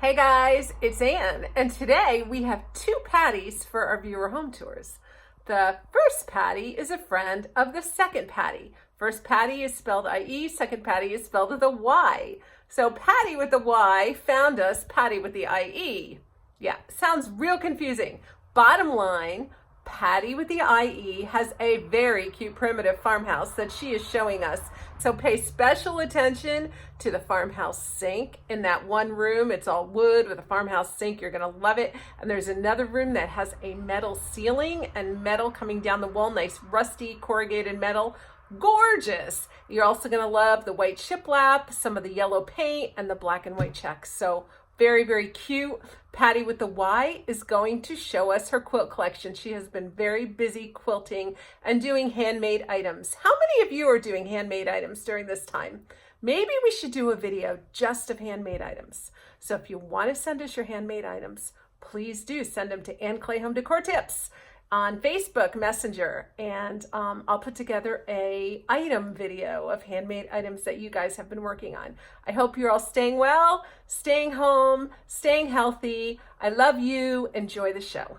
Hey guys, it's Ann, and today we have two Patties for our viewer home tours. The first Pattie is a friend of the second Pattie. First Pattie is spelled I-E, second Pattie is spelled with a Y. So Pattie with the Y found us Pattie with the I-E. Yeah, sounds real confusing. Bottom line, Pattie with the IE has a very cute primitive farmhouse that she is showing us. So pay special attention to the farmhouse sink in that one room. It's all wood with a farmhouse sink. You're gonna love it. And there's another room that has a metal ceiling and metal coming down the wall, nice rusty corrugated metal. Gorgeous. You're also gonna love the white shiplap, some of the yellow paint, and the black and white checks. So very, very cute. Pattie with the Y is going to show us her quilt collection. She has been very busy quilting and doing handmade items. How many of you are doing handmade items during this time? Maybe we should do a video just of handmade items. So if you want to send us your handmade items, please do send them to Ann Clay Home Decor Tips on Facebook Messenger, and I'll put together a item video of handmade items that you guys have been working on. I hope you're all staying well, staying home, staying healthy. I love you. Enjoy the show.